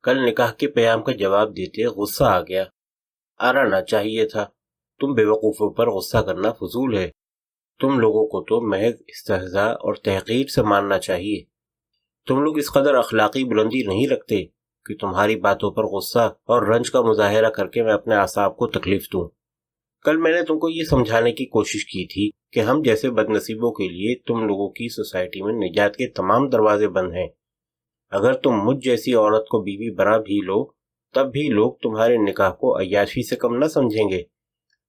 کل نکاح کے پیام کا جواب دیتے غصہ آ گیا۔ آنا نہ چاہیے تھا۔ تم بیوقوفوں پر غصہ کرنا فضول ہے۔ تم لوگوں کو تو محض استہزاء اور تحقیر سے ماننا چاہیے۔ تم لوگ اس قدر اخلاقی بلندی نہیں رکھتے کہ تمہاری باتوں پر غصہ اور رنج کا مظاہرہ کر کے میں اپنے اعصاب کو تکلیف دوں۔ کل میں نے تم کو یہ سمجھانے کی کوشش کی تھی کہ ہم جیسے بد نصیبوں کے لیے تم لوگوں کی سوسائٹی میں نجات کے تمام دروازے بند ہیں۔ اگر تم مجھ جیسی عورت کو بیوی بنا بھی لو تب بھی لوگ تمہارے نکاح کو عیاشی سے کم نہ سمجھیں گے۔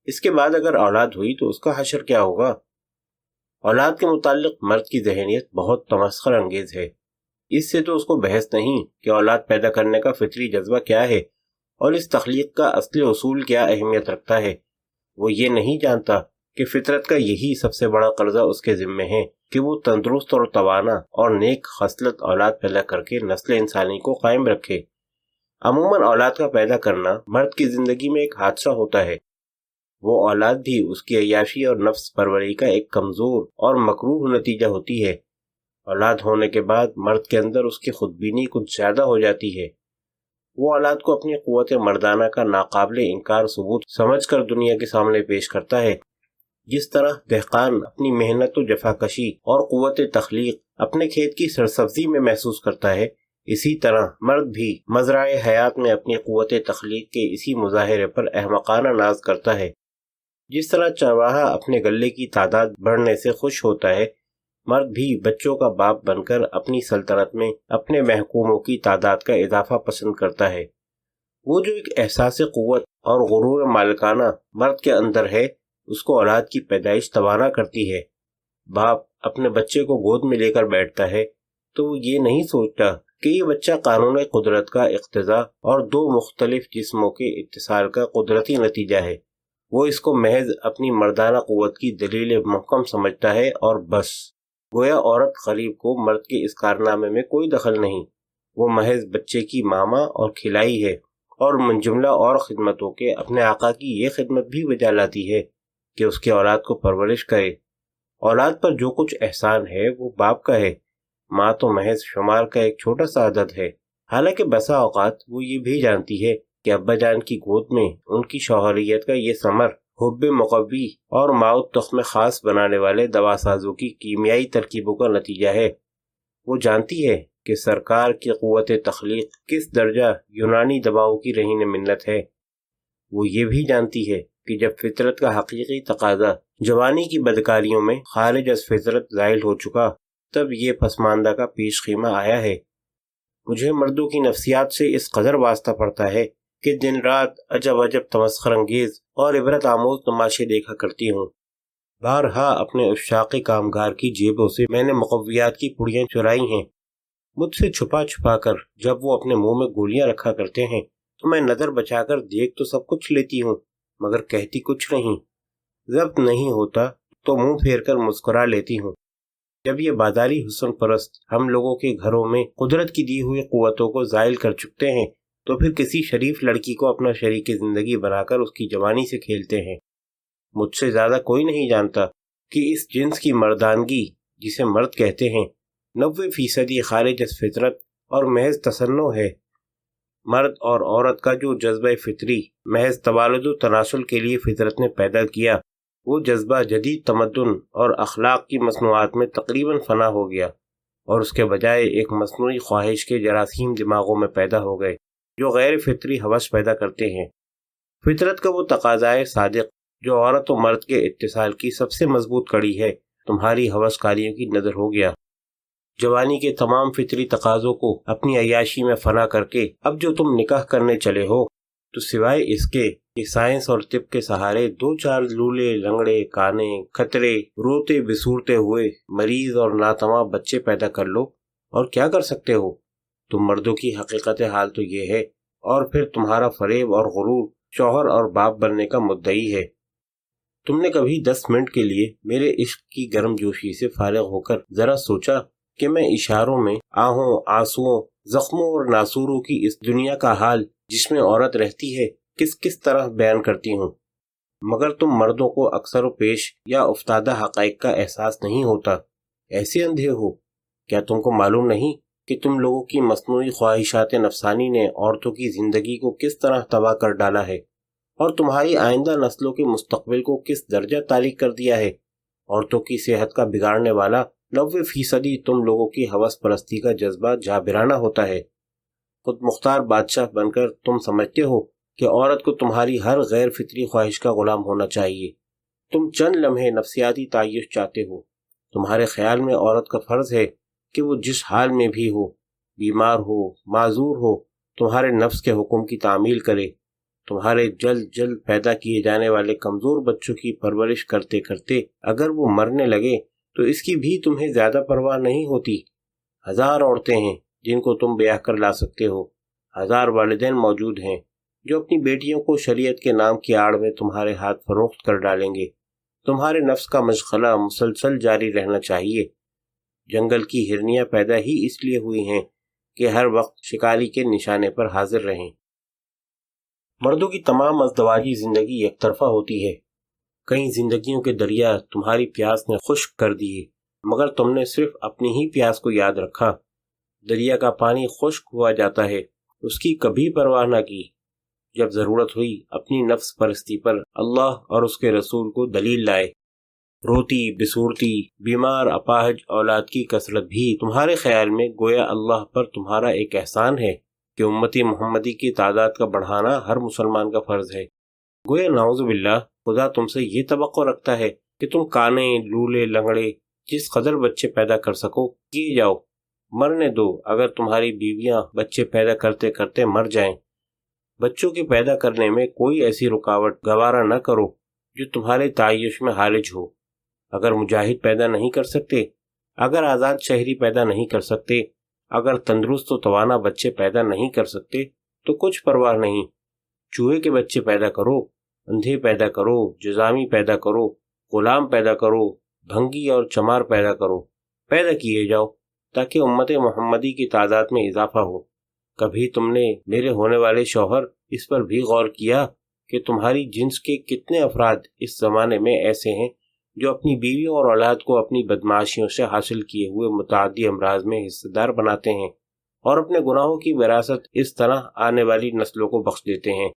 اس کے بعد اگر اولاد ہوئی تو اس کا حشر کیا ہوگا؟ اولاد کے متعلق مرد کی ذہنیت بہت تمسخر انگیز ہے۔ اس سے تو اس کو بحث نہیں کہ اولاد پیدا کرنے کا فطری جذبہ کیا ہے اور اس تخلیق کا اصلی اصول کیا اہمیت رکھتا ہے۔ وہ یہ نہیں جانتا کہ فطرت کا یہی سب سے بڑا قرضہ اس کے ذمے ہے کہ وہ تندرست اور توانا اور نیک خصلت اولاد پیدا کر کے نسل انسانی کو قائم رکھے۔ عموماً اولاد کا پیدا کرنا مرد کی زندگی میں ایک حادثہ ہوتا ہے۔ وہ اولاد بھی اس کی عیاشی اور نفس پروری کا ایک کمزور اور مکروہ نتیجہ ہوتی ہے۔ اولاد ہونے کے بعد مرد کے اندر اس کی خودبینی کچھ زیادہ ہو جاتی ہے۔ وہ اولاد کو اپنی قوت مردانہ کا ناقابل انکار ثبوت سمجھ کر دنیا کے سامنے پیش کرتا ہے۔ جس طرح دہقان اپنی محنت و جفاکشی اور قوت تخلیق اپنے کھیت کی سرسبزی میں محسوس کرتا ہے، اسی طرح مرد بھی مزرعہ حیات میں اپنی قوت تخلیق کے اسی مظاہرے پر احمقانہ ناز کرتا ہے۔ جس طرح چرواہا اپنے گلے کی تعداد بڑھنے سے خوش ہوتا ہے، مرد بھی بچوں کا باپ بن کر اپنی سلطنت میں اپنے محکوموں کی تعداد کا اضافہ پسند کرتا ہے۔ وہ جو ایک احساس قوت اور غرور مالکانہ مرد کے اندر ہے، اس کو اولاد کی پیدائش توانا کرتی ہے۔ باپ اپنے بچے کو گود میں لے کر بیٹھتا ہے تو وہ یہ نہیں سوچتا کہ یہ بچہ قانون قدرت کا اقتضا اور دو مختلف جسموں کے اتصال کا قدرتی نتیجہ ہے۔ وہ اس کو محض اپنی مردانہ قوت کی دلیل محکم سمجھتا ہے اور بس۔ گویا عورت غریب کو مرد کے اس کارنامے میں کوئی دخل نہیں، وہ محض بچے کی ماما اور کھلائی ہے، اور من جملہ اور خدمتوں کے اپنے آقا کی یہ خدمت بھی بجا لاتی ہے کہ اس کی اولاد کو پرورش کرے۔ اولاد پر جو کچھ احسان ہے وہ باپ کا ہے، ماں تو محض شمار کا ایک چھوٹا سا عدد ہے۔ حالانکہ بسا اوقات وہ یہ بھی جانتی ہے کہ ابا جان کی گود میں ان کی شوہریت کا یہ ثمر حب مقوی اور ماؤد تخم خاص بنانے والے دوا سازوں کی کیمیائی ترکیبوں کا نتیجہ ہے۔ وہ جانتی ہے کہ سرکار کی قوت تخلیق کس درجہ یونانی دواؤں کی رہین منت ہے۔ وہ یہ بھی جانتی ہے کہ جب فطرت کا حقیقی تقاضا جوانی کی بدکاریوں میں خارج از فطرت ظاہر ہو چکا، تب یہ پسماندہ کا پیش خیمہ آیا ہے۔ مجھے مردوں کی نفسیات سے اس قدر واسطہ پڑتا ہے کہ دن رات عجب عجب تمسخر انگیز اور عبرت آموز تماشے دیکھا کرتی ہوں۔ بارہا اپنے عشاق کامگار کی جیبوں سے میں نے مقویات کی پڑیاں چرائی ہیں۔ مجھ سے چھپا چھپا کر جب وہ اپنے منہ میں گولیاں رکھا کرتے ہیں تو میں نظر بچا کر دیکھ تو سب کچھ لیتی ہوں مگر کہتی کچھ نہیں۔ ضبط نہیں ہوتا تو منہ پھیر کر مسکرا لیتی ہوں۔ جب یہ بازاری حسن پرست ہم لوگوں کے گھروں میں قدرت کی دی ہوئی قوتوں کو زائل کر چکتے ہیں تو پھر کسی شریف لڑکی کو اپنا شریک زندگی بنا کر اس کی جوانی سے کھیلتے ہیں۔ مجھ سے زیادہ کوئی نہیں جانتا کہ اس جنس کی مردانگی جسے مرد کہتے ہیں 90% خارج از فطرت اور محض تصنع ہے۔ مرد اور عورت کا جو جذبہ فطری محض توالد و تناسل کے لیے فطرت نے پیدا کیا، وہ جذبہ جدید تمدن اور اخلاق کی مصنوعات میں تقریباً فنا ہو گیا اور اس کے بجائے ایک مصنوعی خواہش کے جراثیم دماغوں میں پیدا ہو گئے جو غیر فطری ہوس پیدا کرتے ہیں۔ فطرت کا وہ تقاضائے صادق جو عورت و مرد کے اتصال کی سب سے مضبوط کڑی ہے، تمہاری ہوس کاریوں کی نظر ہو گیا۔ جوانی کے تمام فطری تقاضوں کو اپنی عیاشی میں فنا کر کے اب جو تم نکاح کرنے چلے ہو تو سوائے اس کے کہ سائنس اور طب کے سہارے 2-4 لولے لنگڑے کانے کھترے روتے بسورتے ہوئے مریض اور ناتواں بچے پیدا کر لو، اور کیا کر سکتے ہو؟ تم مردوں کی حقیقت حال تو یہ ہے، اور پھر تمہارا فریب اور غرور شوہر اور باپ بننے کا مدعی ہے۔ تم نے کبھی 10 منٹ کے لیے میرے عشق کی گرم جوشی سے فارغ ہو کر ذرا سوچا کہ میں اشاروں میں آہوں آنسوؤں زخموں اور ناسوروں کی اس دنیا کا حال جس میں عورت رہتی ہے کس طرح بیان کرتی ہوں؟ مگر تم مردوں کو اکثر و پیش یا افتادہ حقائق کا احساس نہیں ہوتا، ایسے اندھے ہو؟ کیا تم کو معلوم نہیں کہ تم لوگوں کی مصنوعی خواہشات نفسانی نے عورتوں کی زندگی کو کس طرح تباہ کر ڈالا ہے اور تمہاری آئندہ نسلوں کے مستقبل کو کس درجہ تاریک کر دیا ہے۔ عورتوں کی صحت کا بگاڑنے والا 90% تم لوگوں کی ہوس پرستی کا جذبہ جابرانہ ہوتا ہے۔ خود مختار بادشاہ بن کر تم سمجھتے ہو کہ عورت کو تمہاری ہر غیر فطری خواہش کا غلام ہونا چاہیے۔ تم چند لمحے نفسیاتی تعیش چاہتے ہو۔ تمہارے خیال میں عورت کا فرض ہے کہ وہ جس حال میں بھی ہو، بیمار ہو، معذور ہو، تمہارے نفس کے حکم کی تعمیل کرے۔ تمہارے جلد جلد پیدا کیے جانے والے کمزور بچوں کی پرورش کرتے کرتے اگر وہ مرنے لگے تو اس کی بھی تمہیں زیادہ پرواہ نہیں ہوتی۔ 1000 عورتیں ہیں جن کو تم بیاہ کر لا سکتے ہو، 1000 والدین موجود ہیں جو اپنی بیٹیوں کو شریعت کے نام کی آڑ میں تمہارے ہاتھ فروخت کر ڈالیں گے۔ تمہارے نفس کا مشغلہ مسلسل جاری رہنا چاہیے۔ جنگل کی ہرنیاں پیدا ہی اس لیے ہوئی ہیں کہ ہر وقت شکاری کے نشانے پر حاضر رہیں۔ مردوں کی تمام ازدواجی زندگی یک طرفہ ہوتی ہے۔ کئی زندگیوں کے دریا تمہاری پیاس نے خشک کر دیے، مگر تم نے صرف اپنی ہی پیاس کو یاد رکھا۔ دریا کا پانی خشک ہوا جاتا ہے، اس کی کبھی پرواہ نہ کی۔ جب ضرورت ہوئی اپنی نفس پرستی پر اللہ اور اس کے رسول کو دلیل لائے۔ روتی بسورتی بیمار اپاہج اولاد کی کثرت بھی تمہارے خیال میں گویا اللہ پر تمہارا ایک احسان ہے کہ امتی محمدی کی تعداد کا بڑھانا ہر مسلمان کا فرض ہے۔ گویا نعوذ باللہ خدا تم سے یہ توقع رکھتا ہے کہ تم کانے لولے لنگڑے جس قدر بچے پیدا کر سکو کیے جاؤ۔ مرنے دو اگر تمہاری بیویاں بچے پیدا کرتے کرتے مر جائیں۔ بچوں کے پیدا کرنے میں کوئی ایسی رکاوٹ گوارا نہ کرو جو تمہارے تعیش میں حالج ہو۔ اگر مجاہد پیدا نہیں کر سکتے، اگر آزاد شہری پیدا نہیں کر سکتے، اگر تندرست و توانا بچے پیدا نہیں کر سکتے تو کچھ پرواہ نہیں۔ چوہے کے بچے پیدا کرو، اندھے پیدا کرو، جزامی پیدا کرو، غلام پیدا کرو، بھنگی اور چمار پیدا کرو، پیدا کیے جاؤ تاکہ امت محمدی کی تعداد میں اضافہ ہو۔ کبھی تم نے میرے ہونے والے شوہر اس پر بھی غور کیا کہ تمہاری جنس کے کتنے افراد اس زمانے میں ایسے ہیں جو اپنی بیویوں اور اولاد کو اپنی بدمعاشیوں سے حاصل کیے ہوئے متعدی امراض میں حصہ دار بناتے ہیں اور اپنے گناہوں کی وراثت اس طرح آنے والی نسلوں کو بخش دیتے ہیں۔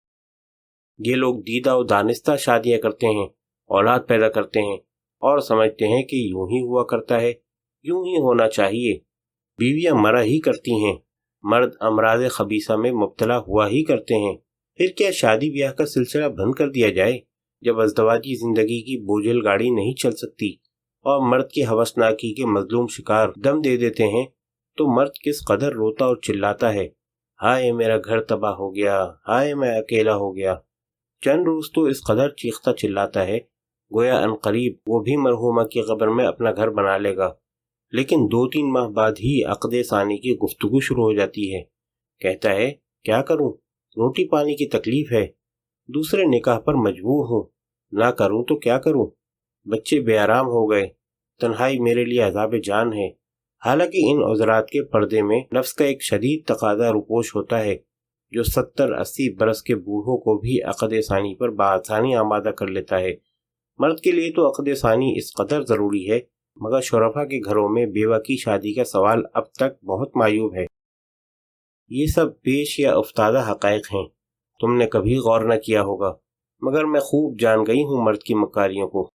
یہ لوگ دیدہ و دانستہ شادیاں کرتے ہیں، اولاد پیدا کرتے ہیں اور سمجھتے ہیں کہ یوں ہی ہوا کرتا ہے، یوں ہی ہونا چاہیے۔ بیویاں مرا ہی کرتی ہیں، مرد امراض خبیثہ میں مبتلا ہوا ہی کرتے ہیں۔ پھر کیا شادی بیاہ کا سلسلہ بند کر دیا جائے؟ جب ازدواجی زندگی کی بوجھل گاڑی نہیں چل سکتی اور مرد کی ہوسناکی کے مظلوم شکار دم دے دیتے ہیں تو مرد کس قدر روتا اور چلاتا ہے، ہائے میرا گھر تباہ ہو گیا، ہائے میں اکیلا ہو گیا۔ چند روز تو اس قدر چیختا چلاتا ہے گویا عنقریب وہ بھی مرحومہ کی قبر میں اپنا گھر بنا لے گا، لیکن 2-3 ماہ بعد ہی عقد ثانی کی گفتگو شروع ہو جاتی ہے۔ کہتا ہے کیا کروں، روٹی پانی کی تکلیف ہے، دوسرے نکاح پر مجبور ہوں، نہ کروں تو کیا کروں، بچے بے آرام ہو گئے، تنہائی میرے لیے عذاب جان ہے۔ حالانکہ ان عذرات کے پردے میں نفس کا ایک شدید تقاضا روپوش ہوتا ہے جو 70-80 برس کے بوڑھوں کو بھی عقد ثانی پر بآسانی آمادہ کر لیتا ہے۔ مرد کے لیے تو عقد ثانی اس قدر ضروری ہے، مگر شرفا کے گھروں میں بیوہ کی شادی کا سوال اب تک بہت معیوب ہے۔ یہ سب پیش یا افتادہ حقائق ہیں، تم نے کبھی غور نہ کیا ہوگا، مگر میں خوب جان گئی ہوں مرد کی مکاریوں کو۔